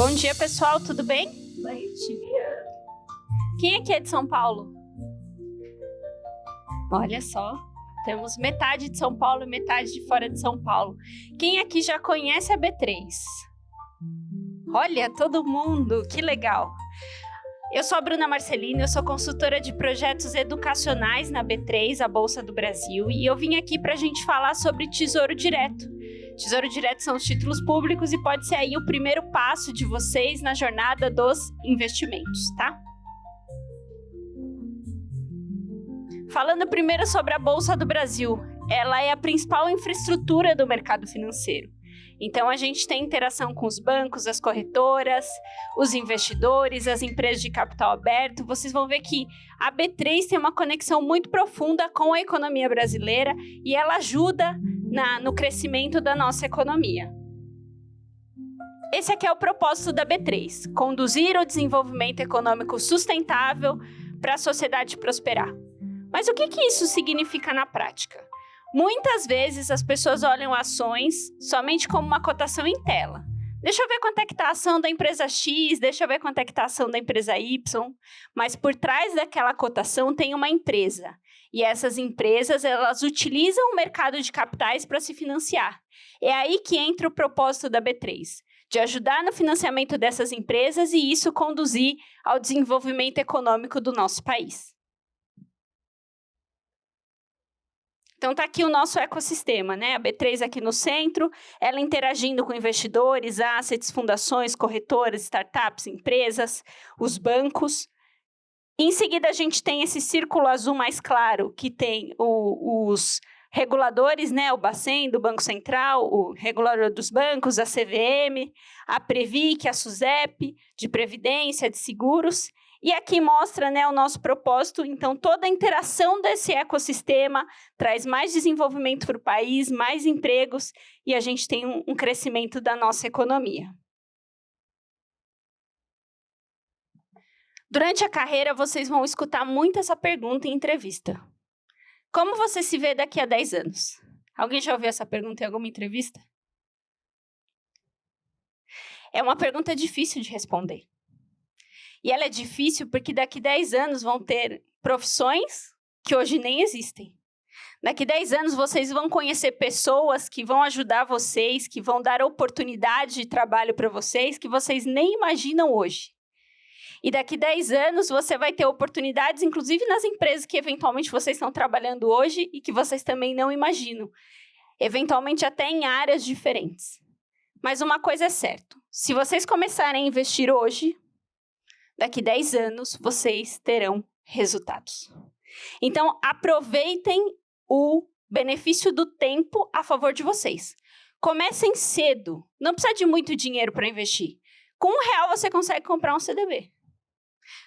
Bom dia, pessoal, tudo bem? Bom dia. Quem aqui é de São Paulo? Olha só, temos metade de São Paulo e metade de fora de São Paulo. Quem aqui já conhece a B3? Olha, todo mundo, que legal! Eu sou a Bruna Marcelino, eu sou consultora de projetos educacionais na B3, a Bolsa do Brasil, e eu vim aqui para a gente falar sobre Tesouro Direto. Tesouro Direto são os títulos públicos e pode ser aí o primeiro passo de vocês na jornada dos investimentos, tá? Falando primeiro sobre a Bolsa do Brasil, ela é a principal infraestrutura do mercado financeiro. Então, a gente tem interação com os bancos, as corretoras, os investidores, as empresas de capital aberto. Vocês vão ver que a B3 tem uma conexão muito profunda com a economia brasileira e ela ajuda no crescimento da nossa economia. Esse aqui é o propósito da B3, conduzir o desenvolvimento econômico sustentável para a sociedade prosperar. Mas o que isso significa na prática? Muitas vezes as pessoas olham ações somente como uma cotação em tela. Deixa eu ver quanto é que está a ação da empresa X, deixa eu ver quanto é que está a ação da empresa Y. Mas por trás daquela cotação tem uma empresa. E essas empresas, elas utilizam o mercado de capitais para se financiar. É aí que entra o propósito da B3, de ajudar no financiamento dessas empresas e isso conduzir ao desenvolvimento econômico do nosso país. Então, está aqui o nosso ecossistema, né? A B3 aqui no centro, ela interagindo com investidores, assets, fundações, corretoras, startups, empresas, os bancos. Em seguida, a gente tem esse círculo azul mais claro, que tem os reguladores, né? O Bacen, do Banco Central, o regulador dos bancos, a CVM, a Previc, a SUSEP, de Previdência, de Seguros. E aqui mostra, né, o nosso propósito. Então, toda a interação desse ecossistema traz mais desenvolvimento para o país, mais empregos, e a gente tem um crescimento da nossa economia. Durante a carreira, vocês vão escutar muito essa pergunta em entrevista. Como você se vê daqui a 10 anos? Alguém já ouviu essa pergunta em alguma entrevista? É uma pergunta difícil de responder. E ela é difícil porque daqui a 10 anos vão ter profissões que hoje nem existem. Daqui a 10 anos vocês vão conhecer pessoas que vão ajudar vocês, que vão dar oportunidade de trabalho para vocês, que vocês nem imaginam hoje. E daqui a 10 anos você vai ter oportunidades, inclusive nas empresas que eventualmente vocês estão trabalhando hoje e que vocês também não imaginam. Eventualmente até em áreas diferentes. Mas uma coisa é certa, se vocês começarem a investir hoje, daqui a 10 anos, vocês terão resultados. Então, aproveitem o benefício do tempo a favor de vocês. Comecem cedo. Não precisa de muito dinheiro para investir. Com R$1 você consegue comprar um CDB.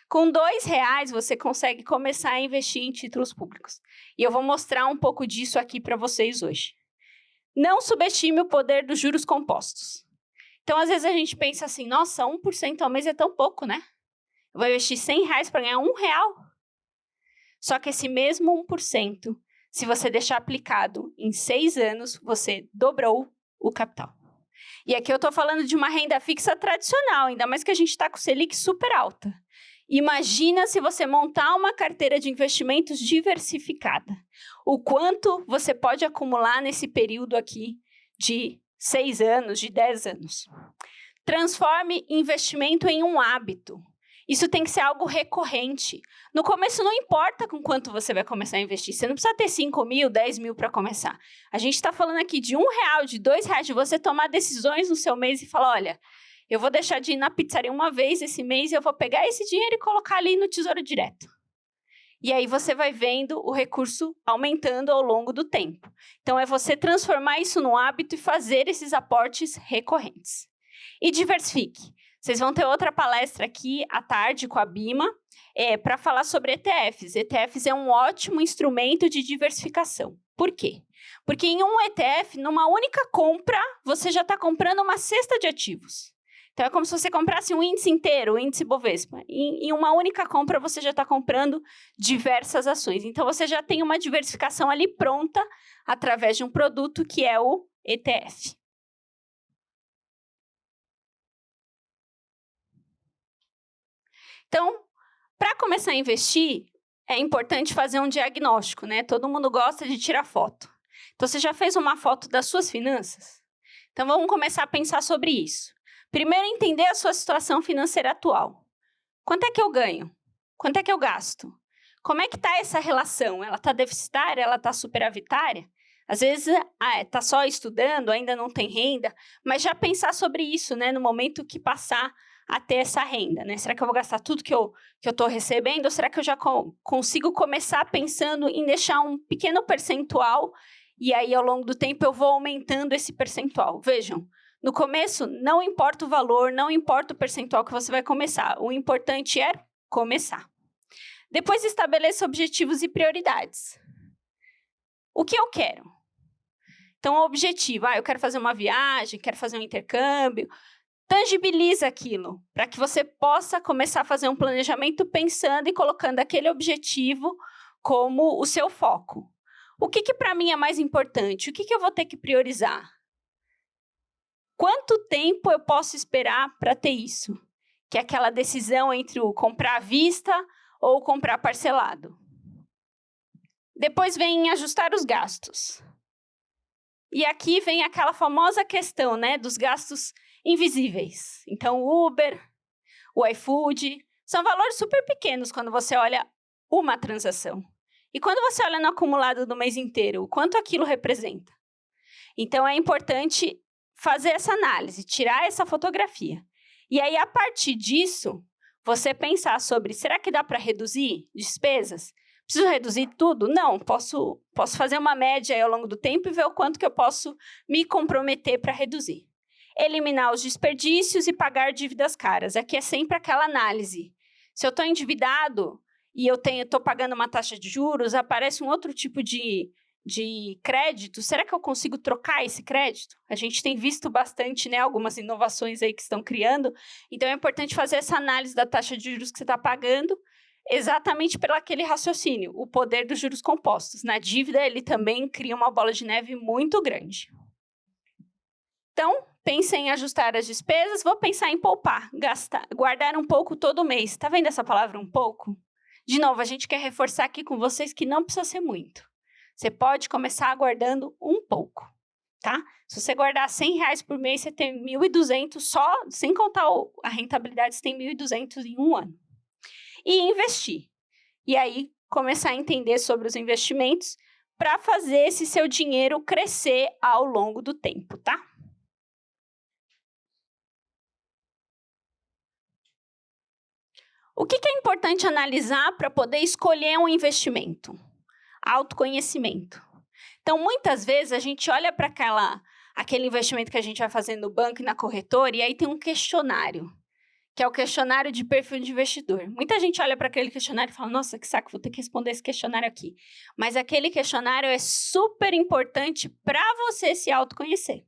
Com R$2 você consegue começar a investir em títulos públicos. E eu vou mostrar um pouco disso aqui para vocês hoje. Não subestime o poder dos juros compostos. Então, às vezes a gente pensa assim, nossa, 1% ao mês é tão pouco, né? Eu vou investir R$100 para ganhar R$1. Só que esse mesmo 1%, se você deixar aplicado em 6 anos, você dobrou o capital. E aqui eu estou falando de uma renda fixa tradicional, ainda mais que a gente está com Selic super alta. Imagina se você montar uma carteira de investimentos diversificada. O quanto você pode acumular nesse período aqui de 6 anos, de 10 anos. Transforme investimento em um hábito. Isso tem que ser algo recorrente. No começo não importa com quanto você vai começar a investir. Você não precisa ter 5 mil, 10 mil para começar. A gente está falando aqui de R$1, de R$2, de você tomar decisões no seu mês e falar, olha, eu vou deixar de ir na pizzaria uma vez esse mês e eu vou pegar esse dinheiro e colocar ali no Tesouro Direto. E aí você vai vendo o recurso aumentando ao longo do tempo. Então, é você transformar isso num hábito e fazer esses aportes recorrentes. E diversifique. Vocês vão ter outra palestra aqui à tarde com a Bima para falar sobre ETFs. ETFs é um ótimo instrumento de diversificação. Por quê? Porque em um ETF, numa única compra, você já está comprando uma cesta de ativos. Então, é como se você comprasse um índice inteiro, o índice Bovespa. Em uma única compra, você já está comprando diversas ações. Então, você já tem uma diversificação ali pronta através de um produto que é o ETF. Então, para começar a investir, é importante fazer um diagnóstico, né? Todo mundo gosta de tirar foto. Então, você já fez uma foto das suas finanças? Então, vamos começar a pensar sobre isso. Primeiro, entender a sua situação financeira atual. Quanto é que eu ganho? Quanto é que eu gasto? Como é que está essa relação? Ela está deficitária? Ela está superavitária? Às vezes, está só estudando, ainda não tem renda, mas já pensar sobre isso, né? No momento que passar a ter essa renda, né? Será que eu vou gastar tudo que eu estou recebendo? Ou será que eu já consigo começar pensando em deixar um pequeno percentual e aí, ao longo do tempo, eu vou aumentando esse percentual? Vejam, no começo, não importa o valor, não importa o percentual que você vai começar. O importante é começar. Depois, estabeleça objetivos e prioridades. O que eu quero? Então, o objetivo, eu quero fazer uma viagem, quero fazer um intercâmbio. Tangibiliza aquilo, para que você possa começar a fazer um planejamento pensando e colocando aquele objetivo como o seu foco. O que para mim é mais importante? O que eu vou ter que priorizar? Quanto tempo eu posso esperar para ter isso? Que é aquela decisão entre o comprar à vista ou comprar parcelado. Depois vem ajustar os gastos. E aqui vem aquela famosa questão, né, dos gastos invisíveis. Então, o Uber, o iFood, são valores super pequenos quando você olha uma transação. E quando você olha no acumulado do mês inteiro, o quanto aquilo representa? Então, é importante fazer essa análise, tirar essa fotografia. E aí, a partir disso, você pensar sobre, será que dá para reduzir despesas? Preciso reduzir tudo? Não, posso fazer uma média aí ao longo do tempo e ver o quanto que eu posso me comprometer para reduzir. Eliminar os desperdícios e pagar dívidas caras. Aqui é sempre aquela análise. Se eu estou endividado e eu estou pagando uma taxa de juros, aparece um outro tipo de crédito. Será que eu consigo trocar esse crédito? A gente tem visto bastante, né, algumas inovações aí que estão criando. Então, é importante fazer essa análise da taxa de juros que você está pagando, exatamente pelo aquele raciocínio, o poder dos juros compostos. Na dívida, ele também cria uma bola de neve muito grande. Então, pense em ajustar as despesas, vou pensar em poupar, gastar, guardar um pouco todo mês. Está vendo essa palavra um pouco? De novo, a gente quer reforçar aqui com vocês que não precisa ser muito. Você pode começar guardando um pouco, tá? Se você guardar R$100 por mês, você tem 1.200 só, sem contar a rentabilidade, você tem 1.200 em um ano. E investir. E aí, começar a entender sobre os investimentos para fazer esse seu dinheiro crescer ao longo do tempo, tá? O que é importante analisar para poder escolher um investimento? Autoconhecimento. Então, muitas vezes, a gente olha para aquele investimento que a gente vai fazer no banco e na corretora, e aí tem um questionário, que é o questionário de perfil de investidor. Muita gente olha para aquele questionário e fala, nossa, que saco, vou ter que responder esse questionário aqui. Mas aquele questionário é super importante para você se autoconhecer.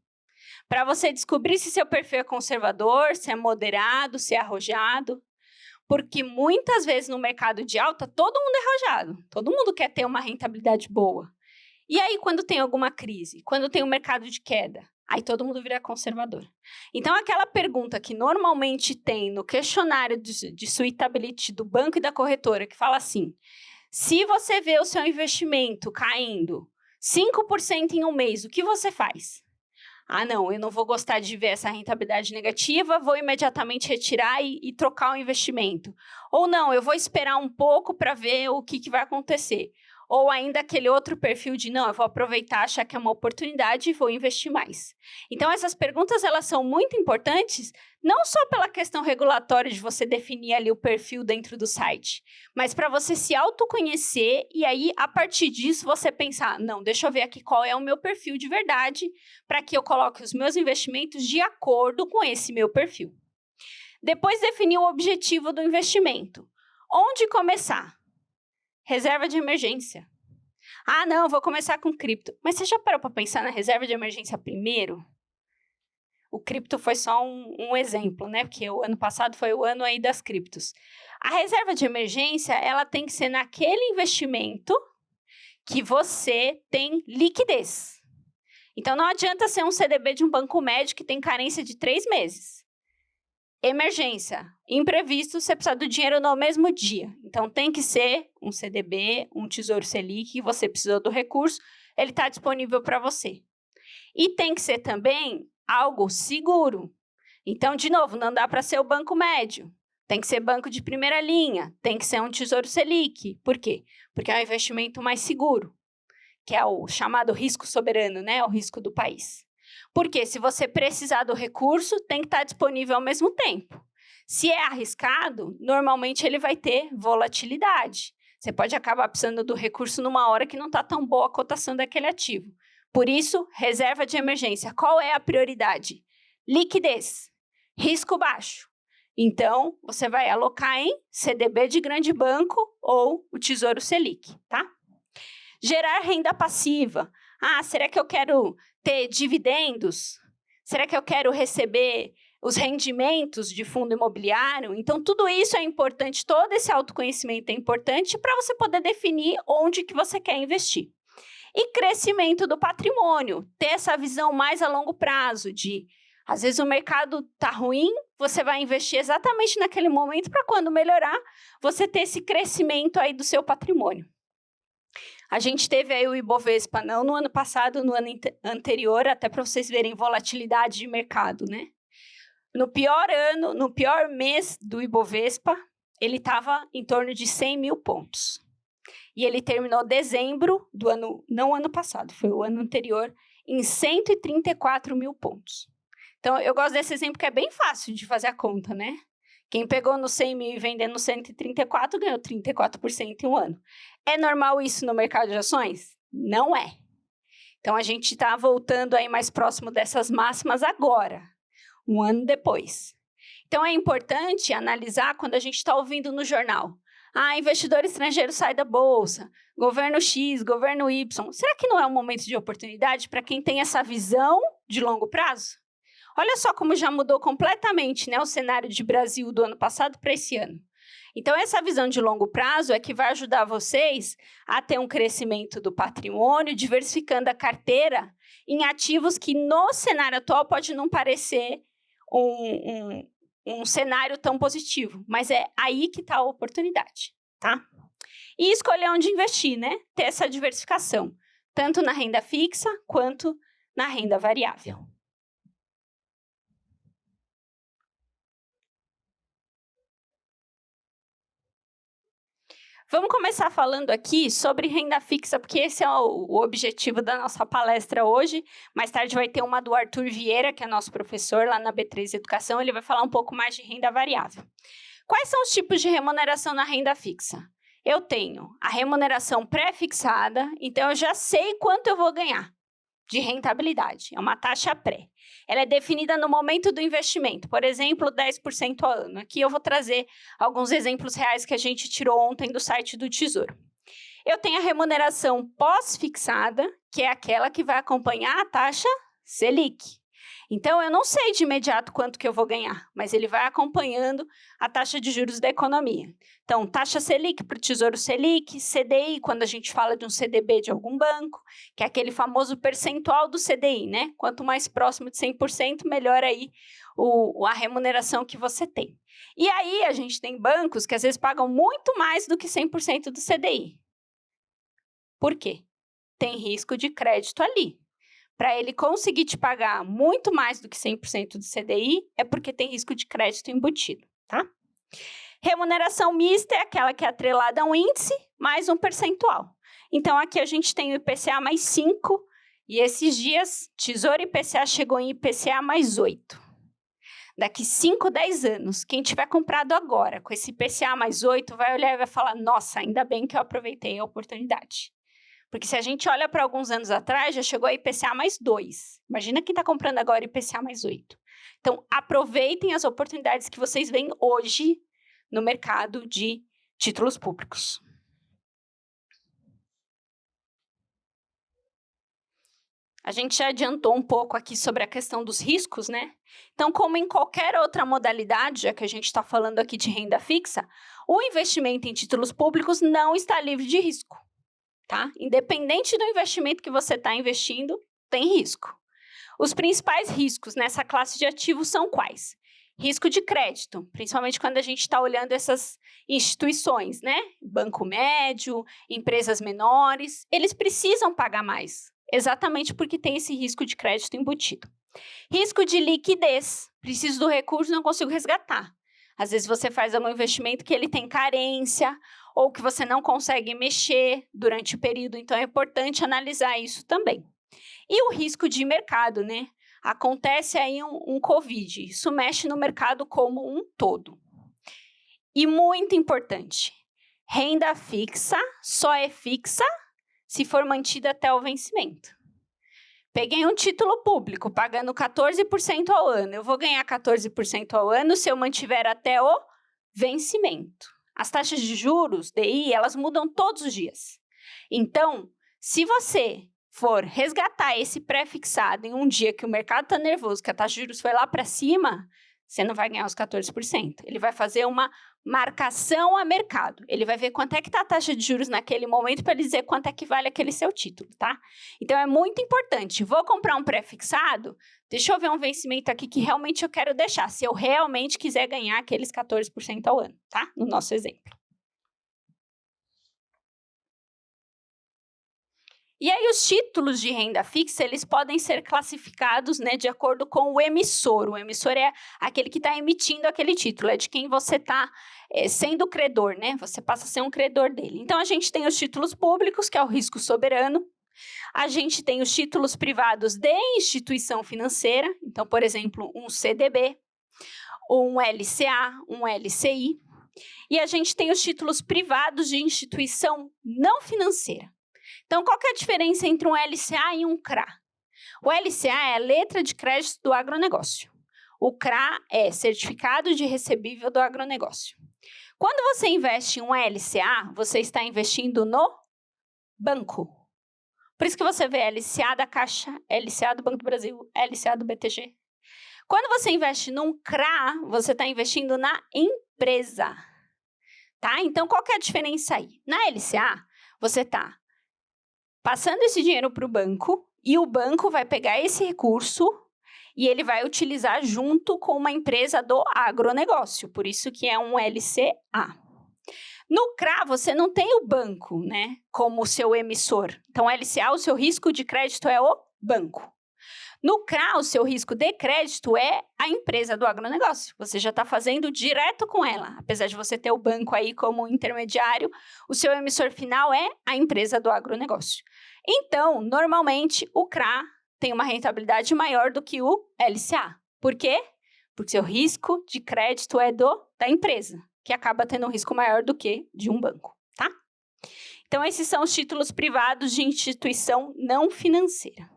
Para você descobrir se seu perfil é conservador, se é moderado, se é arrojado. Porque muitas vezes no mercado de alta, todo mundo é arrojado. Todo mundo quer ter uma rentabilidade boa. E aí, quando tem alguma crise, quando tem um mercado de queda, aí todo mundo vira conservador. Então, aquela pergunta que normalmente tem no questionário de suitability do banco e da corretora, que fala assim, se você vê o seu investimento caindo 5% em um mês, o que você faz? Não, eu não vou gostar de ver essa rentabilidade negativa, vou imediatamente retirar e trocar o investimento. Ou não, eu vou esperar um pouco para ver o que vai acontecer. Ou ainda aquele outro perfil de, não, eu vou aproveitar, achar que é uma oportunidade e vou investir mais. Então, essas perguntas, elas são muito importantes, não só pela questão regulatória de você definir ali o perfil dentro do site, mas para você se autoconhecer e aí, a partir disso, você pensar, não, deixa eu ver aqui qual é o meu perfil de verdade, para que eu coloque os meus investimentos de acordo com esse meu perfil. Depois, definir o objetivo do investimento. Onde começar? Reserva de emergência. Não, vou começar com cripto. Mas você já parou para pensar na reserva de emergência primeiro? O cripto foi só um exemplo, né? Porque o ano passado foi o ano aí das criptos. A reserva de emergência, ela tem que ser naquele investimento que você tem liquidez. Então, não adianta ser um CDB de um banco médio que tem carência de 3 meses. Emergência, imprevisto, você precisa do dinheiro no mesmo dia. Então, tem que ser um CDB, um Tesouro Selic, você precisou do recurso, ele está disponível para você. E tem que ser também algo seguro. Então, de novo, não dá para ser o banco médio. Tem que ser banco de primeira linha, tem que ser um Tesouro Selic. Por quê? Porque é um investimento mais seguro, que é o chamado risco soberano, né? O risco do país. Porque se você precisar do recurso, tem que estar disponível ao mesmo tempo. Se é arriscado, normalmente ele vai ter volatilidade. Você pode acabar precisando do recurso numa hora que não está tão boa a cotação daquele ativo. Por isso, reserva de emergência. Qual é a prioridade? Liquidez, risco baixo. Então, você vai alocar em CDB de grande banco ou o Tesouro Selic, tá? Gerar renda passiva. Ah, será que eu quero ter dividendos? Será que eu quero receber os rendimentos de fundo imobiliário? Então, tudo isso é importante, todo esse autoconhecimento é importante para você poder definir onde que você quer investir. E crescimento do patrimônio, ter essa visão mais a longo prazo de, às vezes o mercado está ruim, você vai investir exatamente naquele momento para quando melhorar, você ter esse crescimento aí do seu patrimônio. A gente teve aí o Ibovespa, não no ano passado, no ano anterior, até para vocês verem volatilidade de mercado, né? No pior ano, no pior mês do Ibovespa, ele estava em torno de 100 mil pontos. E ele terminou dezembro do ano, não ano passado, foi o ano anterior, em 134 mil pontos. Então, eu gosto desse exemplo que é bem fácil de fazer a conta, né? Quem pegou no 100 mil e vendendo no 134 ganhou 34% em um ano. É normal isso no mercado de ações? Não é. Então, a gente está voltando aí mais próximo dessas máximas agora, um ano depois. Então, é importante analisar quando a gente está ouvindo no jornal. Ah, investidor estrangeiro sai da bolsa, governo X, governo Y. Será que não é um momento de oportunidade para quem tem essa visão de longo prazo? Olha só como já mudou completamente, né, o cenário de Brasil do ano passado para esse ano. Então, essa visão de longo prazo é que vai ajudar vocês a ter um crescimento do patrimônio, diversificando a carteira em ativos que no cenário atual pode não parecer um cenário tão positivo, mas é aí que está a oportunidade, tá? E escolher onde investir, né? Ter essa diversificação, tanto na renda fixa quanto na renda variável. Vamos começar falando aqui sobre renda fixa, porque esse é o objetivo da nossa palestra hoje. Mais tarde vai ter uma do Arthur Vieira, que é nosso professor lá na B3 Educação. Ele vai falar um pouco mais de renda variável. Quais são os tipos de remuneração na renda fixa? Eu tenho a remuneração pré-fixada, então eu já sei quanto eu vou ganhar de rentabilidade. É uma taxa pré. Ela é definida no momento do investimento, por exemplo, 10% ao ano. Aqui eu vou trazer alguns exemplos reais que a gente tirou ontem do site do Tesouro. Eu tenho a remuneração pós-fixada, que é aquela que vai acompanhar a taxa Selic. Então, eu não sei de imediato quanto que eu vou ganhar, mas ele vai acompanhando a taxa de juros da economia. Então, taxa Selic para o Tesouro Selic, CDI, quando a gente fala de um CDB de algum banco, que é aquele famoso percentual do CDI, né? Quanto mais próximo de 100%, melhor aí a remuneração que você tem. E aí, a gente tem bancos que às vezes pagam muito mais do que 100% do CDI. Por quê? Tem risco de crédito ali. Para ele conseguir te pagar muito mais do que 100% do CDI, é porque tem risco de crédito embutido, tá? Remuneração mista é aquela que é atrelada a um índice mais um percentual. Então, aqui a gente tem o IPCA mais 5, e esses dias, Tesouro IPCA chegou em IPCA mais 8. Daqui 5, 10 anos, quem tiver comprado agora com esse IPCA mais 8, vai olhar e vai falar, nossa, ainda bem que eu aproveitei a oportunidade. Porque se a gente olha para alguns anos atrás, já chegou a IPCA mais 2. Imagina quem está comprando agora IPCA mais 8. Então, aproveitem as oportunidades que vocês veem hoje no mercado de títulos públicos. A gente já adiantou um pouco aqui sobre a questão dos riscos, né? Então, como em qualquer outra modalidade, já que a gente está falando aqui de renda fixa, o investimento em títulos públicos não está livre de risco. Tá? Independente do investimento que você está investindo, tem risco. Os principais riscos nessa classe de ativos são quais? Risco de crédito, principalmente quando a gente está olhando essas instituições, né? Banco médio, empresas menores, eles precisam pagar mais, exatamente porque tem esse risco de crédito embutido. Risco de liquidez, preciso do recurso, não consigo resgatar. Às vezes você faz algum investimento que ele tem carência, ou que você não consegue mexer durante o período, então é importante analisar isso também. E o risco de mercado, né? Acontece aí um Covid, isso mexe no mercado como um todo. E muito importante, renda fixa só é fixa se for mantida até o vencimento. Peguei um título público pagando 14% ao ano, eu vou ganhar 14% ao ano se eu mantiver até o vencimento. As taxas de juros, DI, elas mudam todos os dias. Então, se você for resgatar esse pré-fixado em um dia que o mercado está nervoso, que a taxa de juros foi lá para cima, você não vai ganhar os 14%. Ele vai fazer uma marcação a mercado. Ele vai ver quanto é que está a taxa de juros naquele momento para ele dizer quanto é que vale aquele seu título, tá? Então, é muito importante. Vou comprar um pré-fixado? Deixa eu ver um vencimento aqui que realmente eu quero deixar, se eu realmente quiser ganhar aqueles 14% ao ano, tá? No nosso exemplo. E aí, os títulos de renda fixa, eles podem ser classificados, né, de acordo com o emissor. O emissor é aquele que está emitindo aquele título, é de quem você está sendo credor, né? Você passa a ser um credor dele. Então, a gente tem os títulos públicos, que é o risco soberano. A gente tem os títulos privados de instituição financeira. Então, por exemplo, um CDB, um LCA, um LCI. E a gente tem os títulos privados de instituição não financeira. Então, qual que é a diferença entre um LCA e um CRA? O LCA é a letra de crédito do agronegócio. O CRA é certificado de recebível do agronegócio. Quando você investe em um LCA, você está investindo no banco. Por isso que você vê LCA da Caixa, LCA do Banco do Brasil, LCA do BTG. Quando você investe num CRA, você está investindo na empresa. Tá? Então, qual que é a diferença aí? Na LCA, você está passando esse dinheiro para o banco e o banco vai pegar esse recurso e ele vai utilizar junto com uma empresa do agronegócio, por isso que é um LCA. No CRA, você não tem o banco, né, como seu emissor. Então, LCA, o seu risco de crédito é o banco. No CRA, o seu risco de crédito é a empresa do agronegócio. Você já está fazendo direto com ela. Apesar de você ter o banco aí como intermediário, o seu emissor final é a empresa do agronegócio. Então, normalmente, o CRA tem uma rentabilidade maior do que o LCA. Por quê? Porque seu risco de crédito é da empresa, que acaba tendo um risco maior do que de um banco, tá? Então, esses são os títulos privados de instituição não financeira.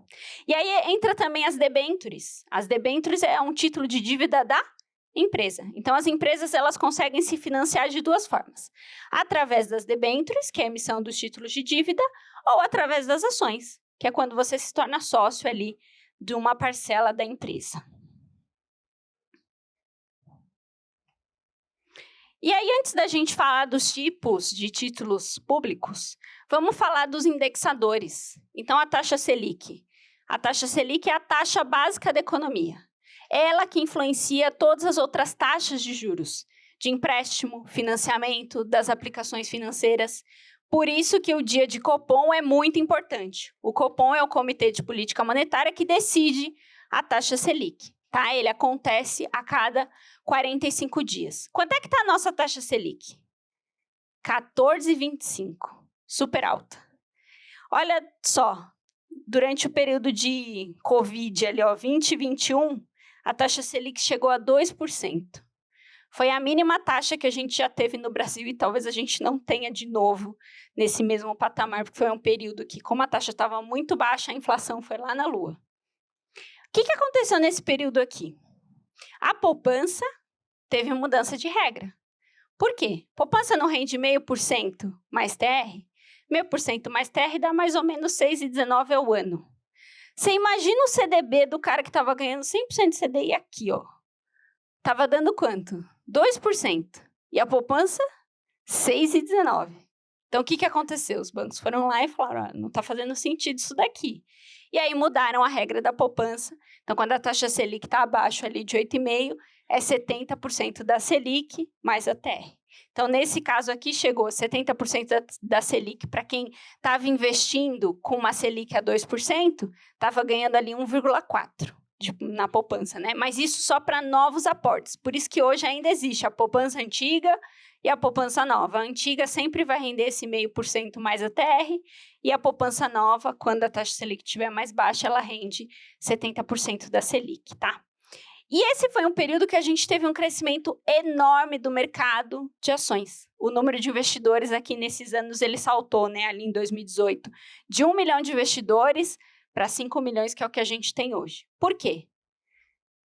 E aí entra também as debêntures. As debêntures é um título de dívida da empresa. Então, as empresas elas conseguem se financiar de duas formas. Através das debêntures, que é a emissão dos títulos de dívida, ou através das ações, que é quando você se torna sócio ali de uma parcela da empresa. E aí, antes da gente falar dos tipos de títulos públicos, vamos falar dos indexadores. Então, a taxa Selic. A taxa Selic é a taxa básica da economia. É ela que influencia todas as outras taxas de juros, de empréstimo, financiamento, das aplicações financeiras. Por isso que o dia de Copom é muito importante. O Copom é o Comitê de Política Monetária que decide a taxa Selic. Tá? Ele acontece a cada 45 dias. Quanto é que está a nossa taxa Selic? 14,25. Super alta. Olha só, durante o período de Covid, ali, 2021, a taxa Selic chegou a 2%. Foi a mínima taxa que a gente já teve no Brasil e talvez a gente não tenha de novo nesse mesmo patamar, porque foi um período que, como a taxa estava muito baixa, a inflação foi lá na lua. O que aconteceu nesse período aqui? A poupança teve mudança de regra. Por quê? Poupança não rende 0,5% mais TR? 0,5% mais TR dá mais ou menos 6,19 ao ano. Você imagina o CDB do cara que estava ganhando 100% de CDI aqui, ó. Estava dando quanto? 2%. E a poupança? 6,19. Então, o que aconteceu? Os bancos foram lá e falaram, não está fazendo sentido isso daqui. E aí mudaram a regra da poupança. Então, quando a taxa Selic está abaixo ali de 8,5%, é 70% da Selic mais a TR. Então, nesse caso aqui, chegou 70% da Selic para quem estava investindo com uma Selic a 2%, estava ganhando ali 1,4% na poupança, né? Mas isso só para novos aportes. Por isso que hoje ainda existe a poupança antiga e a poupança nova. A antiga sempre vai render esse 0,5% mais a TR, e a poupança nova, quando a taxa Selic estiver mais baixa, ela rende 70% da Selic, tá? E esse foi um período que a gente teve um crescimento enorme do mercado de ações. O número de investidores aqui nesses anos, ele saltou, né, ali em 2018, de 1 milhão de investidores para 5 milhões, que é o que a gente tem hoje. Por quê?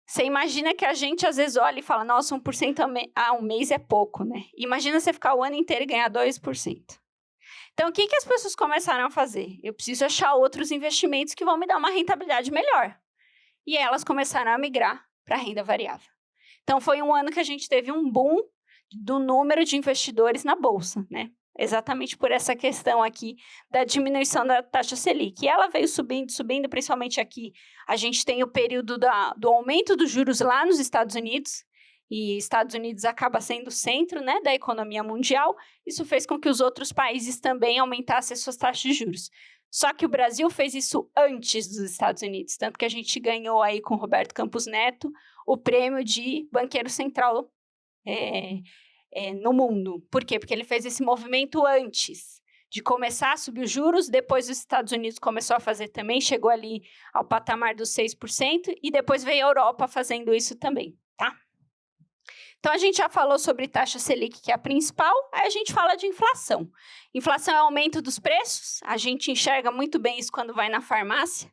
Você imagina que a gente, às vezes, olha e fala, nossa, 1% a um mês é pouco, né? Imagina você ficar o ano inteiro e ganhar 2%. Então, o que as pessoas começaram a fazer? Eu preciso achar outros investimentos que vão me dar uma rentabilidade melhor. E elas começaram a migrar para a renda variável. Então, foi um ano que a gente teve um boom do número de investidores na Bolsa, né? Exatamente por essa questão aqui da diminuição da taxa Selic. E ela veio subindo, subindo, principalmente aqui. A gente tem o período do aumento dos juros lá nos Estados Unidos, e Estados Unidos acaba sendo o centro, né, da economia mundial. Isso fez com que os outros países também aumentassem as suas taxas de juros. Só que o Brasil fez isso antes dos Estados Unidos, tanto que a gente ganhou aí com Roberto Campos Neto o prêmio de banqueiro central no mundo. Por quê? Porque ele fez esse movimento antes de começar a subir os juros, depois os Estados Unidos começou a fazer também, chegou ali ao patamar dos 6%, e depois veio a Europa fazendo isso também, tá? Então, a gente já falou sobre taxa Selic, que é a principal, aí a gente fala de inflação. Inflação é o aumento dos preços, a gente enxerga muito bem isso quando vai na farmácia,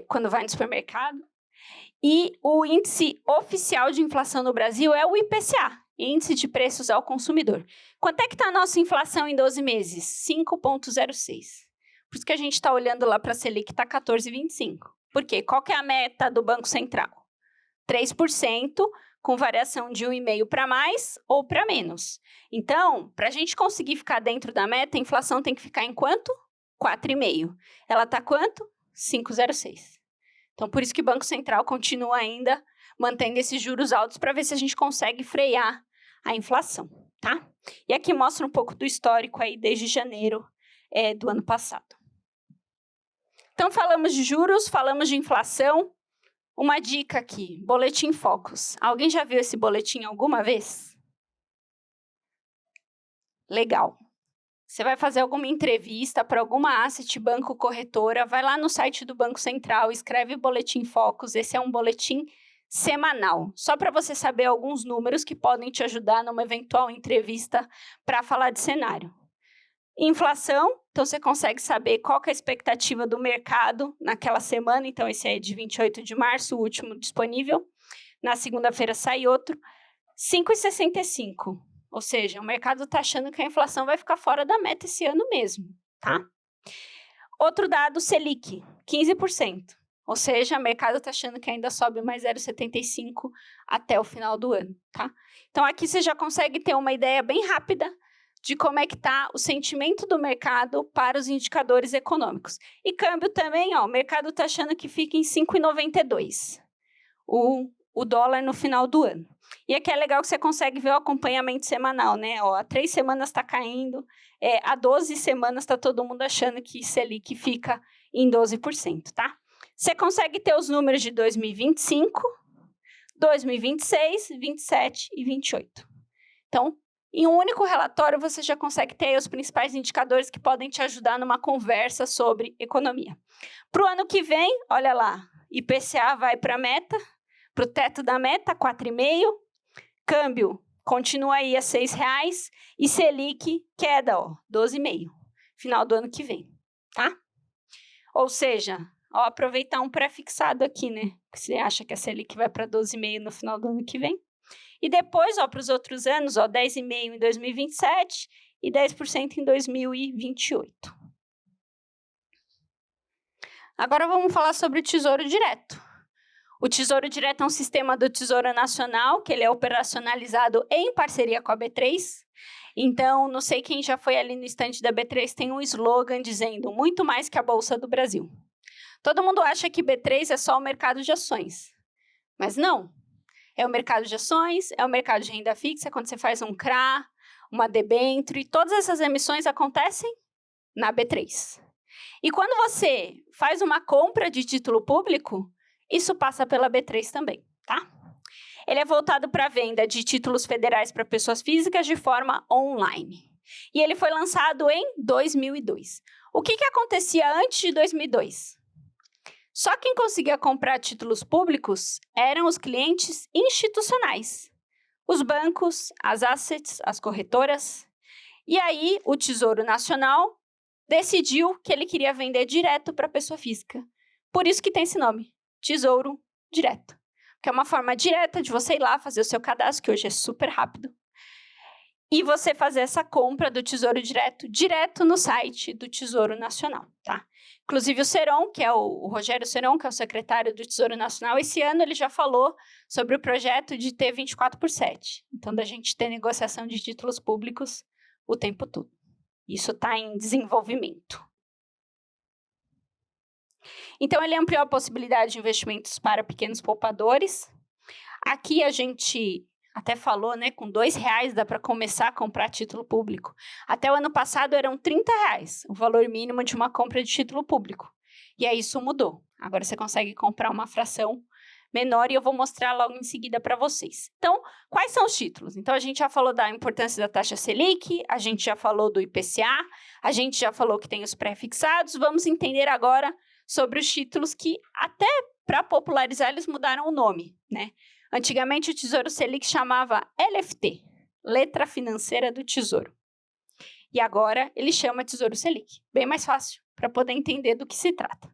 quando vai no supermercado. E o índice oficial de inflação no Brasil é o IPCA, Índice de Preços ao Consumidor. Quanto é que está a nossa inflação em 12 meses? 5,06. Por isso que a gente está olhando lá para a Selic, está 14,25. Por quê? Qual que é a meta do Banco Central? 3%, com variação de 1,5% para mais ou para menos. Então, para a gente conseguir ficar dentro da meta, a inflação tem que ficar em quanto? 4,5%. Ela está quanto? 5,06%. Então, por isso que o Banco Central continua ainda mantendo esses juros altos para ver se a gente consegue frear a inflação, tá? E aqui mostra um pouco do histórico aí desde janeiro do ano passado. Então, falamos de juros, falamos de inflação. Uma dica aqui, Boletim Focus. Alguém já viu esse boletim alguma vez? Legal. Você vai fazer alguma entrevista para alguma asset, banco, corretora, vai lá no site do Banco Central, escreve Boletim Focus. Esse é um boletim semanal, só para você saber alguns números que podem te ajudar numa eventual entrevista para falar de cenário. Inflação, então você consegue saber qual que é a expectativa do mercado naquela semana. Então, esse é de 28 de março, o último disponível. Na segunda-feira sai outro. 5,65. Ou seja, o mercado está achando que a inflação vai ficar fora da meta esse ano mesmo, tá? Outro dado, Selic, 15%. Ou seja, o mercado está achando que ainda sobe mais 0,75 até o final do ano, tá? Então, aqui você já consegue ter uma ideia bem rápida de como é que está o sentimento do mercado para os indicadores econômicos. E câmbio também, ó, o mercado está achando que fica em 5,92 o dólar no final do ano. E aqui é legal que você consegue ver o acompanhamento semanal, né? Ó, há 3 semanas está caindo, há 12 semanas está todo mundo achando que Selic fica em 12%, tá? Você consegue ter os números de 2025, 2026, 27 e 28. Então, em um único relatório, você já consegue ter os principais indicadores que podem te ajudar numa conversa sobre economia. Para o ano que vem, olha lá, IPCA vai para a meta, para o teto da meta, 4,5%. Câmbio continua aí a R$6. E Selic, queda, ó, 12,5%. Final do ano que vem, tá? Ou seja, ó, aproveitar um pré-fixado aqui, né? Você acha que a Selic vai para 12,5% no final do ano que vem. E depois, ó, para os outros anos, ó, 10,5% em 2027 e 10% em 2028. Agora vamos falar sobre o Tesouro Direto. O Tesouro Direto é um sistema do Tesouro Nacional, que ele é operacionalizado em parceria com a B3. Então, não sei quem já foi ali no estande da B3, tem um slogan dizendo muito mais que a Bolsa do Brasil. Todo mundo acha que B3 é só o mercado de ações, mas não. É o mercado de ações, é o mercado de renda fixa, quando você faz um CRA, uma debênture, todas essas emissões acontecem na B3. E quando você faz uma compra de título público, isso passa pela B3 também, tá? Ele é voltado para a venda de títulos federais para pessoas físicas de forma online. E ele foi lançado em 2002. O que acontecia antes de 2002? Só quem conseguia comprar títulos públicos eram os clientes institucionais, os bancos, as assets, as corretoras. E aí, o Tesouro Nacional decidiu que ele queria vender direto para a pessoa física. Por isso que tem esse nome, Tesouro Direto. Que é uma forma direta de você ir lá fazer o seu cadastro, que hoje é super rápido, e você fazer essa compra do Tesouro direto no site do Tesouro Nacional, tá? Inclusive o Seron, que é o Rogério Seron, que é o secretário do Tesouro Nacional, esse ano ele já falou sobre o projeto de ter 24/7. Então, da gente ter negociação de títulos públicos o tempo todo. Isso está em desenvolvimento. Então, ele ampliou a possibilidade de investimentos para pequenos poupadores. Aqui a gente até falou, né, com R$2 dá para começar a comprar título público. Até o ano passado eram R$30 o valor mínimo de uma compra de título público. E aí isso mudou. Agora você consegue comprar uma fração menor e eu vou mostrar logo em seguida para vocês. Então, quais são os títulos? Então, a gente já falou da importância da taxa Selic, a gente já falou do IPCA, a gente já falou que tem os pré-fixados. Vamos entender agora sobre os títulos que, até para popularizar, eles mudaram o nome, né? Antigamente, o Tesouro Selic chamava LFT, Letra Financeira do Tesouro. E agora, ele chama Tesouro Selic. Bem mais fácil, para poder entender do que se trata.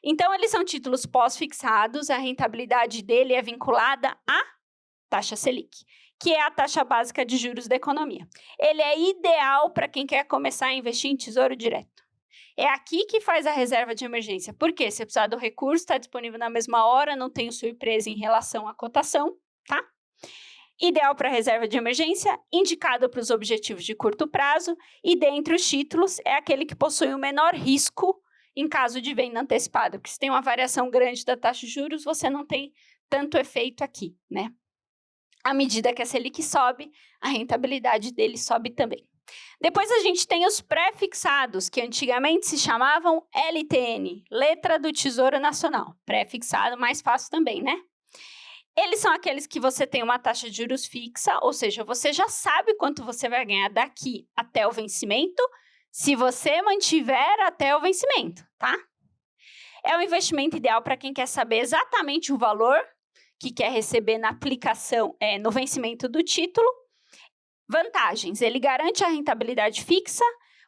Então, eles são títulos pós-fixados, a rentabilidade dele é vinculada à taxa Selic, que é a taxa básica de juros da economia. Ele é ideal para quem quer começar a investir em tesouro direto. É aqui que faz a reserva de emergência. Por quê? Se precisar do recurso, está disponível na mesma hora, não tem surpresa em relação à cotação, tá? Ideal para reserva de emergência, indicado para os objetivos de curto prazo, e dentre os títulos, é aquele que possui o menor risco em caso de venda antecipada, porque se tem uma variação grande da taxa de juros, você não tem tanto efeito aqui, né? À medida que a Selic sobe, a rentabilidade dele sobe também. Depois a gente tem os pré-fixados, que antigamente se chamavam LTN, Letra do Tesouro Nacional. Pré-fixado, mais fácil também, né? Eles são aqueles que você tem uma taxa de juros fixa, ou seja, você já sabe quanto você vai ganhar daqui até o vencimento, se você mantiver até o vencimento, tá? É um investimento ideal para quem quer saber exatamente o valor que quer receber na aplicação, no vencimento do título. Vantagens, ele garante a rentabilidade fixa,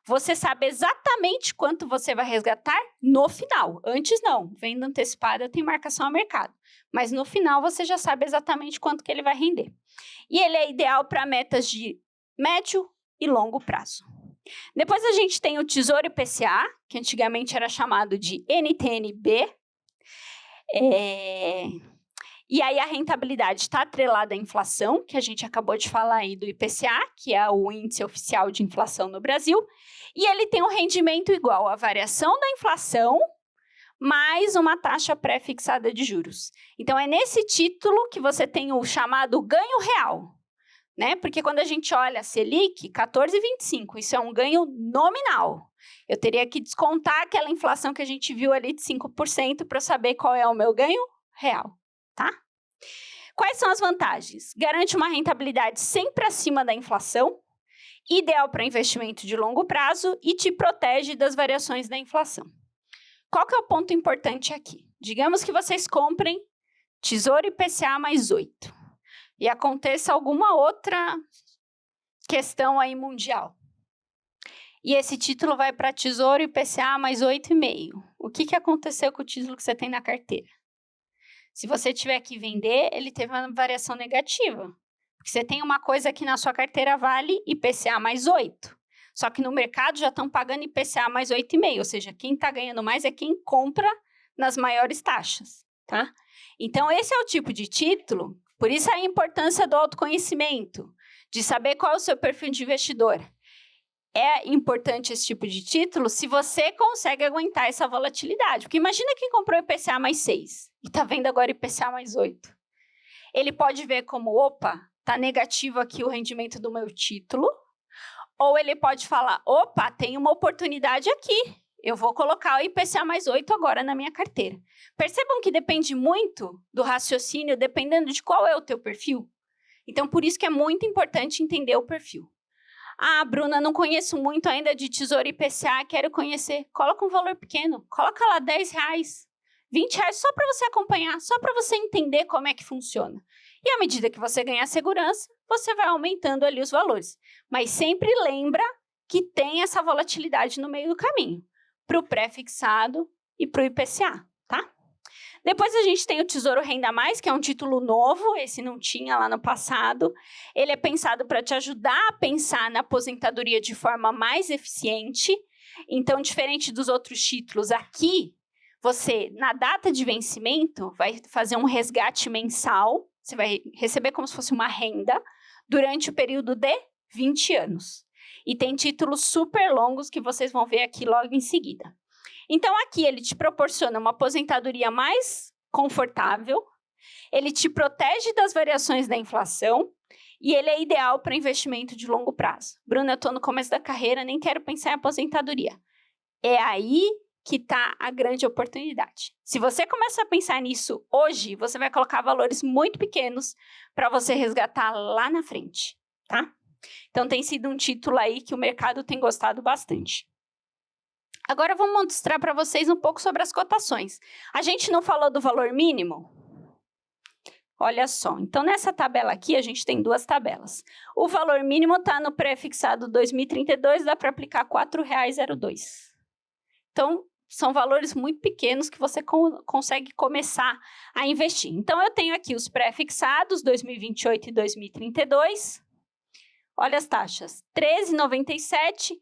você sabe exatamente quanto você vai resgatar no final. Antes não, venda antecipada tem marcação a mercado, mas no final você já sabe exatamente quanto que ele vai render. E ele é ideal para metas de médio e longo prazo. Depois a gente tem o Tesouro IPCA, que antigamente era chamado de NTN-B. E aí a rentabilidade está atrelada à inflação, que a gente acabou de falar aí do IPCA, que é o índice oficial de inflação no Brasil, e ele tem um rendimento igual à variação da inflação mais uma taxa pré-fixada de juros. Então, é nesse título que você tem o chamado ganho real, né? Porque quando a gente olha a Selic, 14,25, isso é um ganho nominal. Eu teria que descontar aquela inflação que a gente viu ali de 5% para saber qual é o meu ganho real. Tá? Quais são as vantagens? Garante uma rentabilidade sempre acima da inflação, ideal para investimento de longo prazo e te protege das variações da inflação. Qual que é o ponto importante aqui? Digamos que vocês comprem Tesouro IPCA mais 8 e aconteça alguma outra questão aí mundial. E esse título vai para Tesouro IPCA mais 8,5. O que aconteceu com o título que você tem na carteira? Se você tiver que vender, ele teve uma variação negativa. Porque você tem uma coisa que na sua carteira vale IPCA mais 8. Só que no mercado já estão pagando IPCA mais 8,5. Ou seja, quem está ganhando mais é quem compra nas maiores taxas, tá? Então, esse é o tipo de título. Por isso a importância do autoconhecimento. De saber qual é o seu perfil de investidor. é importante esse tipo de título se você consegue aguentar essa volatilidade. Porque imagina quem comprou IPCA mais 6 e está vendo agora IPCA mais 8. Ele pode ver como, opa, está negativo aqui o rendimento do meu título. Ou ele pode falar, opa, tem uma oportunidade aqui. Eu vou colocar o IPCA mais 8 agora na minha carteira. Percebam que depende muito do raciocínio, dependendo de qual é o teu perfil. Então, por isso que é muito importante entender o perfil. Ah, Bruna, não conheço muito ainda de Tesouro IPCA, quero conhecer. Coloca um valor pequeno, coloca lá R$10, R$20, só para você acompanhar, só para você entender como é que funciona. E à medida que você ganhar segurança, você vai aumentando ali os valores. Mas sempre lembra que tem essa volatilidade no meio do caminho, para o pré-fixado e para o IPCA, tá? Depois a gente tem o Tesouro Renda Mais, que é um título novo, esse não tinha lá no passado. Ele é pensado para te ajudar a pensar na aposentadoria de forma mais eficiente. Então, diferente dos outros títulos, aqui, você, na data de vencimento, vai fazer um resgate mensal. Você vai receber como se fosse uma renda durante o período de 20 anos. E tem títulos super longos que vocês vão ver aqui logo em seguida. Então, aqui ele te proporciona uma aposentadoria mais confortável, ele te protege das variações da inflação e ele é ideal para investimento de longo prazo. Bruna, eu estou no começo da carreira, nem quero pensar em aposentadoria. É aí que está a grande oportunidade. Se você começa a pensar nisso hoje, você vai colocar valores muito pequenos para você resgatar lá na frente, tá? Então, tem sido um título aí que o mercado tem gostado bastante. Agora, vou mostrar para vocês um pouco sobre as cotações. A gente não falou do valor mínimo? Olha só, então nessa tabela aqui, a gente tem duas tabelas. O valor mínimo está no pré-fixado 2032, dá para aplicar R$ 4,02. Então, são valores muito pequenos que você consegue começar a investir. Então, eu tenho aqui os pré-fixados, 2028 e 2032. Olha as taxas, R$ 13,97,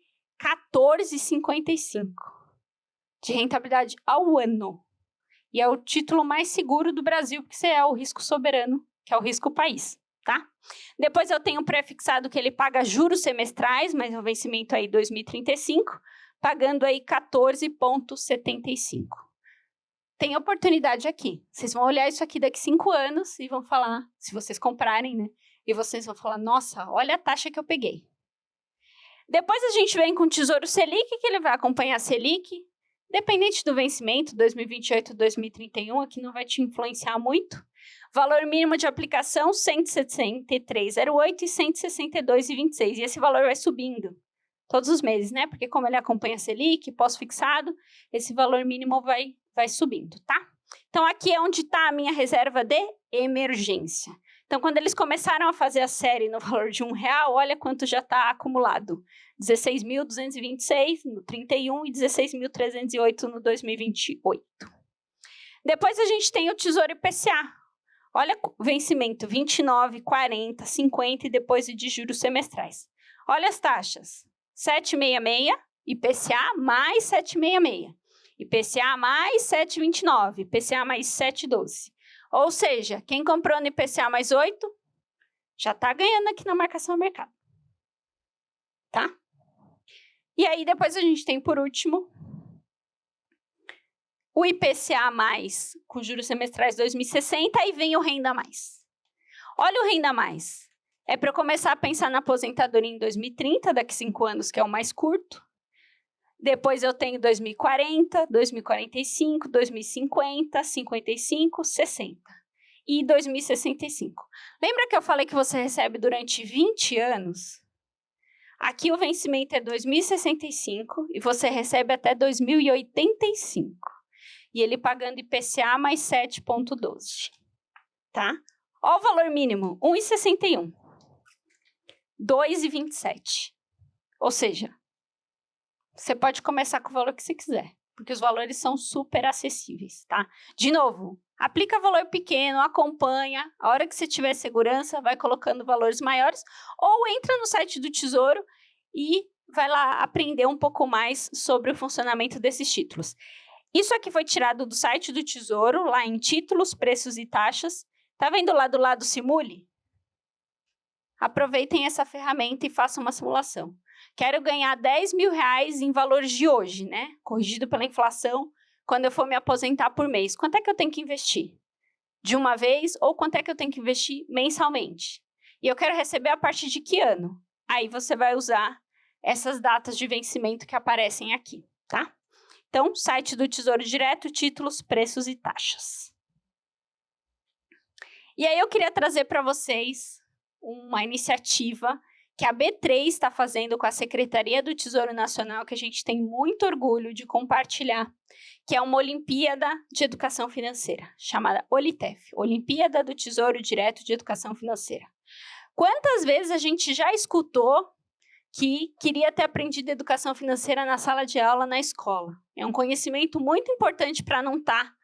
14,55 de rentabilidade ao ano. E é o título mais seguro do Brasil, porque você é o risco soberano, que é o risco país, tá? Depois eu tenho um pré-fixado que ele paga juros semestrais, mas o vencimento aí 2035, pagando aí 14,75. Tem oportunidade aqui. Vocês vão olhar isso aqui daqui 5 anos e vão falar, se vocês comprarem, né? E vocês vão falar, nossa, olha a taxa que eu peguei. Depois a gente vem com o Tesouro Selic, que ele vai acompanhar a Selic. Dependente do vencimento, 2028, 2031, aqui não vai te influenciar muito. Valor mínimo de aplicação, 163,08 e 162,26. E esse valor vai subindo todos os meses, né? Porque como ele acompanha a Selic, pós-fixado, esse valor mínimo vai subindo, tá? Então, aqui é onde está a minha reserva de emergência. Então, quando eles começaram a fazer a série no valor de R$1, olha quanto já está acumulado. 16.226 no 31 e 16.308 no 2028. Depois a gente tem o Tesouro IPCA. Olha o vencimento, 29, 40, 50 e depois de juros semestrais. Olha as taxas, 7,66, IPCA mais 7,66, IPCA mais 7,29, IPCA mais 7,12. Ou seja, quem comprou no IPCA mais 8, já está ganhando aqui na marcação ao mercado. Tá? E aí, depois a gente tem, por último, o IPCA mais, com juros semestrais 2060, e vem o Renda Mais. Olha o Renda Mais. É para eu começar a pensar na aposentadoria em 2030, daqui 5 anos, que é o mais curto. Depois eu tenho 2040, 2045, 2050, 55, 60 e 2065. Lembra que eu falei que você recebe durante 20 anos? Aqui o vencimento é 2065 e você recebe até 2085. E ele pagando IPCA mais 7,12. Tá? Olha o valor mínimo, 1,61. 2,27. Ou seja, você pode começar com o valor que você quiser, porque os valores são super acessíveis, tá? De novo, aplica valor pequeno, acompanha, a hora que você tiver segurança, vai colocando valores maiores, ou entra no site do Tesouro e vai lá aprender um pouco mais sobre o funcionamento desses títulos. Isso aqui foi tirado do site do Tesouro, lá em títulos, preços e taxas. Tá vendo lá do lado Simule? Aproveitem essa ferramenta e façam uma simulação. Quero ganhar 10 mil reais em valores de hoje, né? Corrigido pela inflação, quando eu for me aposentar por mês. Quanto é que eu tenho que investir? De uma vez ou quanto é que eu tenho que investir mensalmente? E eu quero receber a partir de que ano? Aí você vai usar essas datas de vencimento que aparecem aqui, tá? Então, site do Tesouro Direto, títulos, preços e taxas. E aí eu queria trazer para vocês uma iniciativa que a B3 está fazendo com a Secretaria do Tesouro Nacional, que a gente tem muito orgulho de compartilhar, que é uma Olimpíada de Educação Financeira, chamada OLITEF, Olimpíada do Tesouro Direto de Educação Financeira. Quantas vezes a gente já escutou que queria ter aprendido educação financeira na sala de aula, na escola? É um conhecimento muito importante para não estar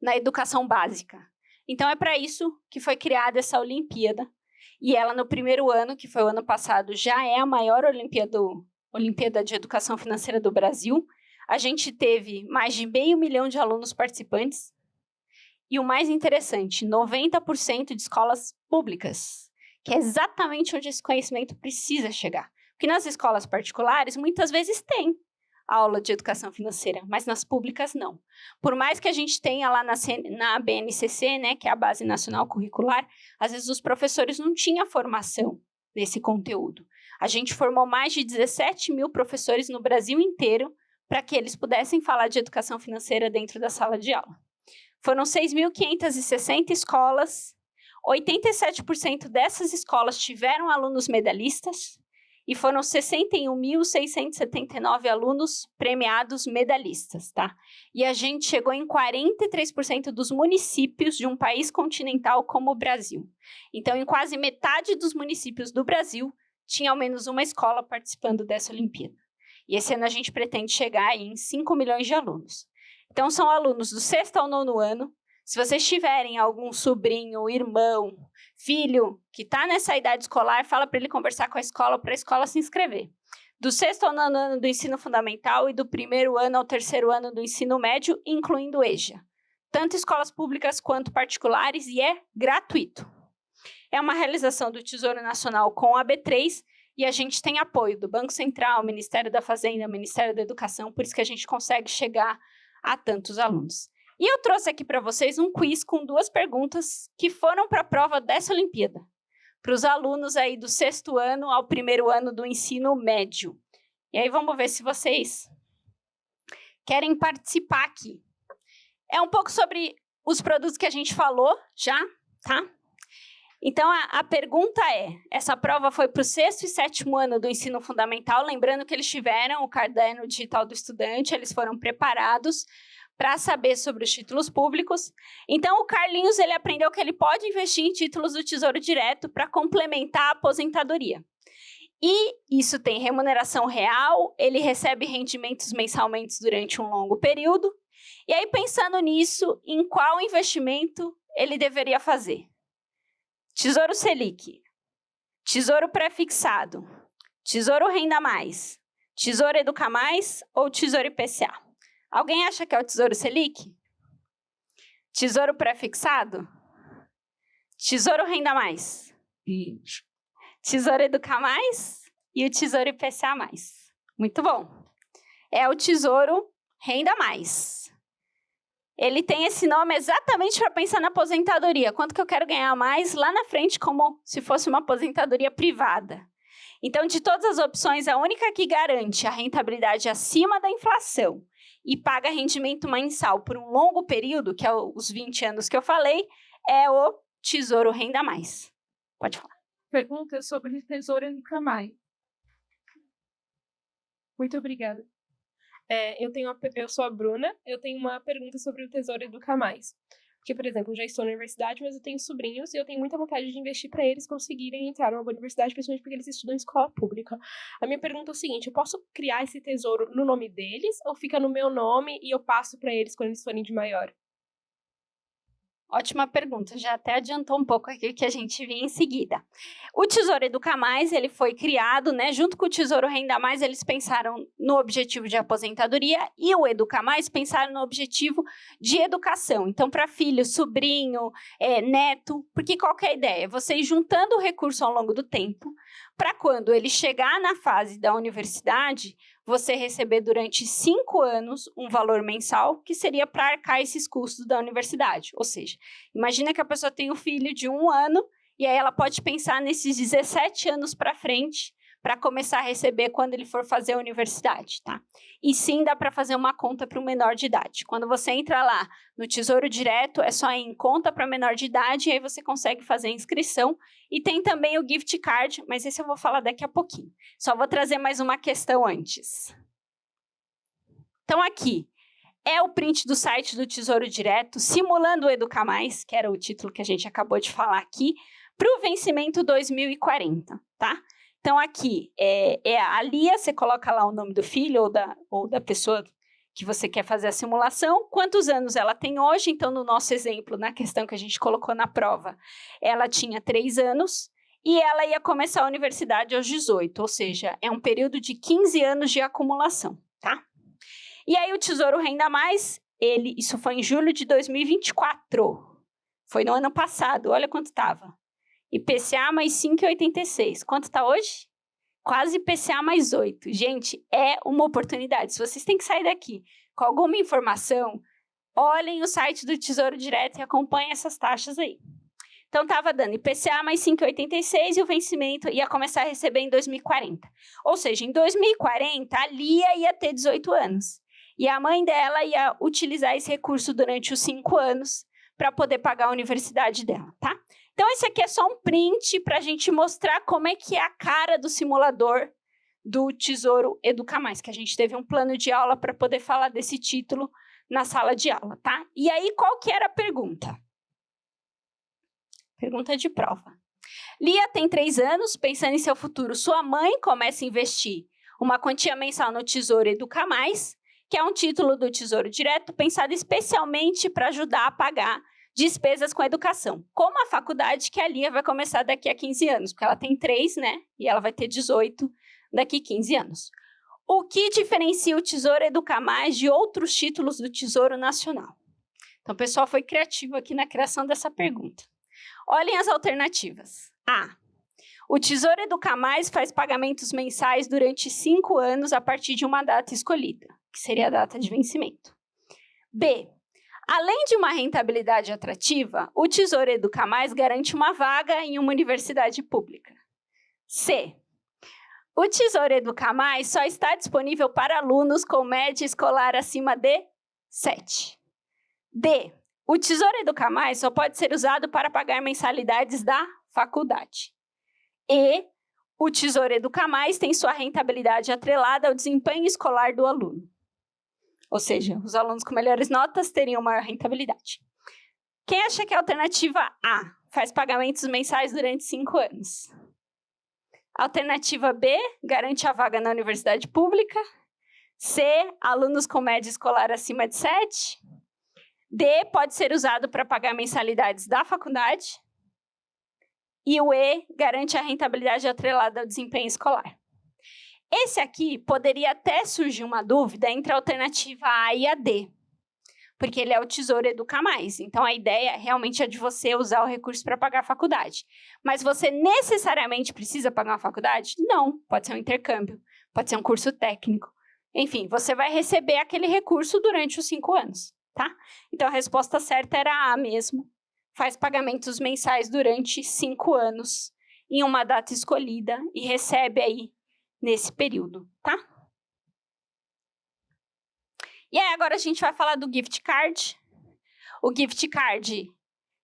na educação básica. Então, é para isso que foi criada essa Olimpíada. E ela, no primeiro ano, que foi o ano passado, já é a maior Olimpíada de Educação Financeira do Brasil. A gente teve mais de 500 mil de alunos participantes. E o mais interessante, 90% de escolas públicas, que é exatamente onde esse conhecimento precisa chegar. Porque nas escolas particulares, muitas vezes tem aula de educação financeira, mas nas públicas não. Por mais que a gente tenha lá na BNCC, né, que é a Base Nacional Curricular, às vezes os professores não tinham formação nesse conteúdo. A gente formou mais de 17 mil professores no Brasil inteiro para que eles pudessem falar de educação financeira dentro da sala de aula. Foram 6.560 escolas, 87% dessas escolas tiveram alunos medalhistas, e foram 61.679 alunos premiados medalhistas, tá? E a gente chegou em 43% dos municípios de um país continental como o Brasil. Então, em quase metade dos municípios do Brasil, tinha ao menos uma escola participando dessa Olimpíada. E esse ano a gente pretende chegar em 5 milhões de alunos. Então, são alunos do 6º ao 9º ano. Se vocês tiverem algum sobrinho, irmão, filho que está nessa idade escolar, fala para ele conversar com a escola para a escola se inscrever. Do 6º ao 9º ano do ensino fundamental e do 1º ano ao 3º ano do ensino médio, incluindo o EJA. Tanto escolas públicas quanto particulares, e é gratuito. É uma realização do Tesouro Nacional com a B3 e a gente tem apoio do Banco Central, Ministério da Fazenda, Ministério da Educação, por isso que a gente consegue chegar a tantos alunos. E eu trouxe aqui para vocês um quiz com 2 perguntas que foram para a prova dessa Olimpíada, para os alunos aí do 6º ano ao 1º ano do ensino médio. E aí vamos ver se vocês querem participar aqui. É um pouco sobre os produtos que a gente falou já, tá? Então, a pergunta é, essa prova foi para o 6º e 7º ano do ensino fundamental, lembrando que eles tiveram o caderno digital do estudante, eles foram preparados para saber sobre os títulos públicos. Então, o Carlinhos, ele aprendeu que ele pode investir em títulos do Tesouro Direto para complementar a aposentadoria. E isso tem remuneração real, ele recebe rendimentos mensalmente durante um longo período. E aí, pensando nisso, em qual investimento ele deveria fazer? Tesouro Selic, Tesouro Pré-fixado, Tesouro Renda Mais, Tesouro Educa Mais ou Tesouro IPCA? Alguém acha que é o Tesouro Selic? Tesouro Pré-fixado? Tesouro Renda Mais? Tesouro Educa Mais e o Tesouro IPCA Mais. Muito bom. É o Tesouro Renda Mais. Ele tem esse nome exatamente para pensar na aposentadoria. Quanto que eu quero ganhar mais lá na frente, como se fosse uma aposentadoria privada. Então, de todas as opções, a única que garante a rentabilidade acima da inflação e paga rendimento mensal por um longo período, que é os 20 anos que eu falei, é o Tesouro Renda Mais. Pode falar. Pergunta sobre Tesouro Educa Mais. Muito obrigada. Eu sou a Bruna, eu tenho uma pergunta sobre o Tesouro Educa Mais. Porque, por exemplo, eu já estou na universidade, mas eu tenho sobrinhos e eu tenho muita vontade de investir para eles conseguirem entrar numa boa universidade, principalmente porque eles estudam em escola pública. A minha pergunta é o seguinte, eu posso criar esse tesouro no nome deles ou fica no meu nome e eu passo para eles quando eles forem de maior? Ótima pergunta, já até adiantou um pouco aqui que a gente vinha em seguida. O Tesouro Educa Mais, ele foi criado, né, junto com o Tesouro Renda Mais, eles pensaram no objetivo de aposentadoria e o Educa Mais pensaram no objetivo de educação. Então, para filho, sobrinho, neto, porque qual que é a ideia? Você ir juntando o recurso ao longo do tempo para quando ele chegar na fase da universidade, você receber durante 5 anos um valor mensal, que seria para arcar esses custos da universidade. Ou seja, imagina que a pessoa tem um filho de 1 ano, e aí ela pode pensar nesses 17 anos para frente, para começar a receber quando ele for fazer a universidade, tá? E sim, dá para fazer uma conta para um menor de idade. Quando você entra lá no Tesouro Direto, é só ir em conta para menor de idade, e aí você consegue fazer a inscrição. E tem também o gift card, mas esse eu vou falar daqui a pouquinho. Só vou trazer mais uma questão antes. Então, aqui é o print do site do Tesouro Direto, simulando o Educar Mais, que era o título que a gente acabou de falar aqui, para o vencimento 2040, tá? Então, aqui é a Lia, você coloca lá o nome do filho ou da pessoa que você quer fazer a simulação, quantos anos ela tem hoje. Então, no nosso exemplo, na questão que a gente colocou na prova, ela tinha 3 anos e ela ia começar a universidade aos 18, ou seja, é um período de 15 anos de acumulação, tá? E aí, o Tesouro Renda Mais, isso foi em julho de 2024, foi no ano passado, olha quanto estava. IPCA mais 5,86. Quanto está hoje? Quase IPCA mais 8. Gente, é uma oportunidade. Se vocês têm que sair daqui com alguma informação, olhem o site do Tesouro Direto e acompanhem essas taxas aí. Então, estava dando IPCA mais 5,86 e o vencimento ia começar a receber em 2040. Ou seja, em 2040, a Lia ia ter 18 anos. E a mãe dela ia utilizar esse recurso durante os 5 anos para poder pagar a universidade dela, tá? Então, esse aqui é só um print para a gente mostrar como é que é a cara do simulador do Tesouro Educar Mais, que a gente teve um plano de aula para poder falar desse título na sala de aula, tá? E aí, qual que era a pergunta? Pergunta de prova. Lia tem 3 anos, pensando em seu futuro. Sua mãe começa a investir uma quantia mensal no Tesouro Educar Mais, que é um título do Tesouro Direto pensado especialmente para ajudar a pagar despesas com educação, como a faculdade que a Lia vai começar daqui a 15 anos, porque ela tem 3, né? E ela vai ter 18 daqui a 15 anos. O que diferencia o Tesouro Educar Mais de outros títulos do Tesouro Nacional? Então, o pessoal foi criativo aqui na criação dessa pergunta. Olhem as alternativas. A. O Tesouro Educar Mais faz pagamentos mensais durante 5 anos a partir de uma data escolhida, que seria a data de vencimento. B. Além de uma rentabilidade atrativa, o Tesouro Educar Mais garante uma vaga em uma universidade pública. C. O Tesouro Educar Mais só está disponível para alunos com média escolar acima de 7. D. O Tesouro Educar Mais só pode ser usado para pagar mensalidades da faculdade. E. O Tesouro Educar Mais tem sua rentabilidade atrelada ao desempenho escolar do aluno. Ou seja, os alunos com melhores notas teriam maior rentabilidade. Quem acha que a alternativa A faz pagamentos mensais durante 5 anos? Alternativa B, garante a vaga na universidade pública. C, alunos com média escolar acima de 7. D, pode ser usado para pagar mensalidades da faculdade. E o E, garante a rentabilidade atrelada ao desempenho escolar. Esse aqui poderia até surgir uma dúvida entre a alternativa A e a D, porque ele é o Tesouro Educar Mais. Então, a ideia realmente é de você usar o recurso para pagar a faculdade. Mas você necessariamente precisa pagar uma faculdade? Não, pode ser um intercâmbio, pode ser um curso técnico. Enfim, você vai receber aquele recurso durante os 5 anos, tá? Então, a resposta certa era A mesmo. Faz pagamentos mensais durante 5 anos em uma data escolhida e recebe aí nesse período, tá? E aí, agora a gente vai falar do gift card. O gift card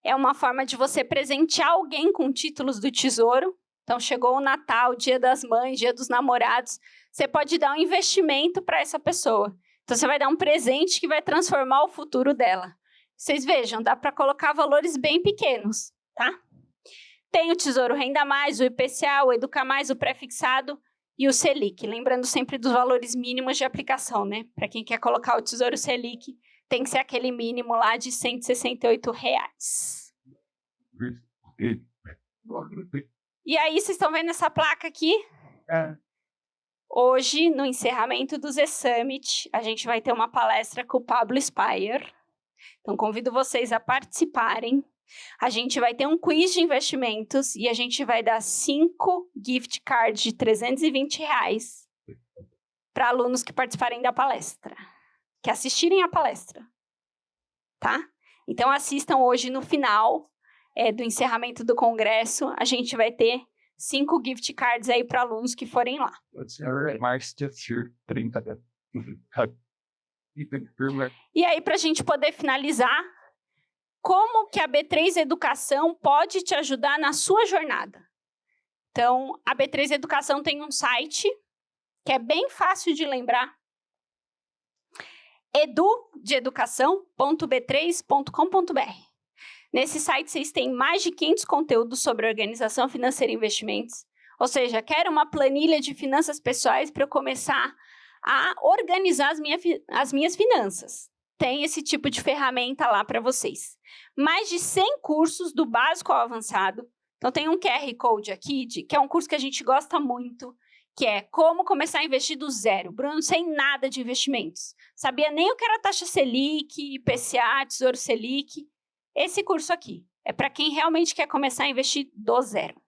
é uma forma de você presentear alguém com títulos do Tesouro. Então, chegou o Natal, Dia das Mães, Dia dos Namorados, você pode dar um investimento para essa pessoa. Então, você vai dar um presente que vai transformar o futuro dela. Vocês vejam, dá para colocar valores bem pequenos, tá? Tem o Tesouro Renda Mais, o IPCA, o Educar Mais, o pré-fixado e o Selic, lembrando sempre dos valores mínimos de aplicação, né? Para quem quer colocar o Tesouro Selic, tem que ser aquele mínimo lá de R$168. E aí, vocês estão vendo essa placa aqui? Hoje, no encerramento do Z-Summit, a gente vai ter uma palestra com o Pablo Spyer. Então, convido vocês a participarem. A gente vai ter um quiz de investimentos e a gente vai dar 5 gift cards de R$320 para alunos que participarem da palestra, que assistirem a palestra, tá? Então, assistam hoje no final do encerramento do congresso, a gente vai ter 5 gift cards aí para alunos que forem lá. E aí, para a gente poder finalizar, como que a B3 Educação pode te ajudar na sua jornada? Então, a B3 Educação tem um site que é bem fácil de lembrar, edudeeducação.b3.com.br. Nesse site, vocês têm mais de 500 conteúdos sobre organização financeira e investimentos. Ou seja, quero uma planilha de finanças pessoais para eu começar a organizar as minhas finanças. Tem esse tipo de ferramenta lá para vocês. Mais de 100 cursos do básico ao avançado. Então, tem um QR Code aqui, que é um curso que a gente gosta muito, que é como começar a investir do zero. Bruno, sem nada de investimentos. Sabia nem o que era taxa Selic, IPCA, Tesouro Selic. Esse curso aqui é para quem realmente quer começar a investir do zero.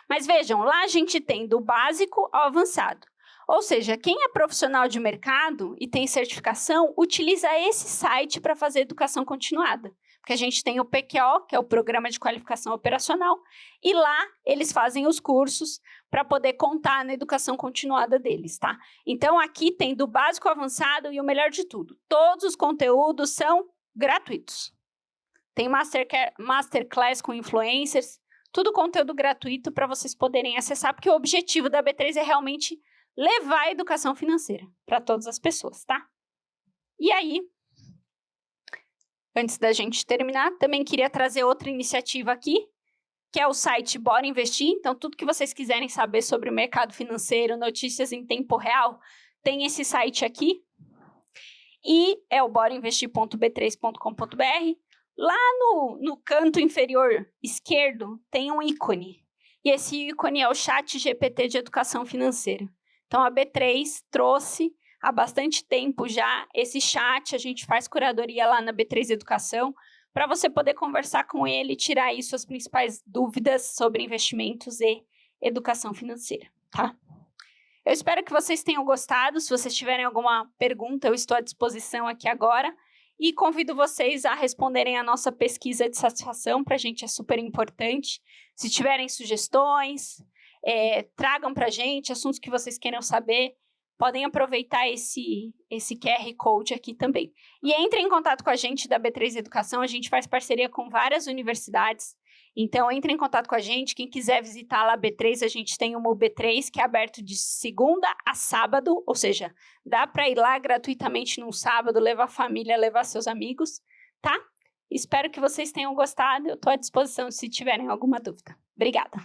Mas vejam, lá a gente tem do básico ao avançado. Ou seja, quem é profissional de mercado e tem certificação, utiliza esse site para fazer educação continuada. Porque a gente tem o PQO, que é o Programa de Qualificação Operacional, e lá eles fazem os cursos para poder contar na educação continuada deles, tá? Então, aqui tem do básico ao avançado e o melhor de tudo, todos os conteúdos são gratuitos. Tem masterclass com influencers, tudo conteúdo gratuito para vocês poderem acessar, porque o objetivo da B3 é realmente levar a educação financeira para todas as pessoas, tá? E aí, antes da gente terminar, também queria trazer outra iniciativa aqui, que é o site Bora Investir. Então, tudo que vocês quiserem saber sobre o mercado financeiro, notícias em tempo real, tem esse site aqui. E é o borainvestir.b3.com.br. Lá no canto inferior esquerdo tem um ícone. E esse ícone é o Chat GPT de Educação Financeira. Então, a B3 trouxe há bastante tempo já esse chat, a gente faz curadoria lá na B3 Educação, para você poder conversar com ele e tirar aí suas principais dúvidas sobre investimentos e educação financeira, tá? Eu espero que vocês tenham gostado. Se vocês tiverem alguma pergunta, eu estou à disposição aqui agora. E convido vocês a responderem a nossa pesquisa de satisfação, para a gente é super importante. Se tiverem sugestões, tragam para a gente assuntos que vocês queiram saber. Podem aproveitar esse QR Code aqui também. E entrem em contato com a gente da B3 Educação, a gente faz parceria com várias universidades. Então, entrem em contato com a gente. Quem quiser visitar lá a B3, a gente tem uma B3 que é aberto de segunda a sábado, ou seja, dá para ir lá gratuitamente num sábado, levar a família, levar seus amigos, tá? Espero que vocês tenham gostado. Eu estou à disposição se tiverem alguma dúvida. Obrigada.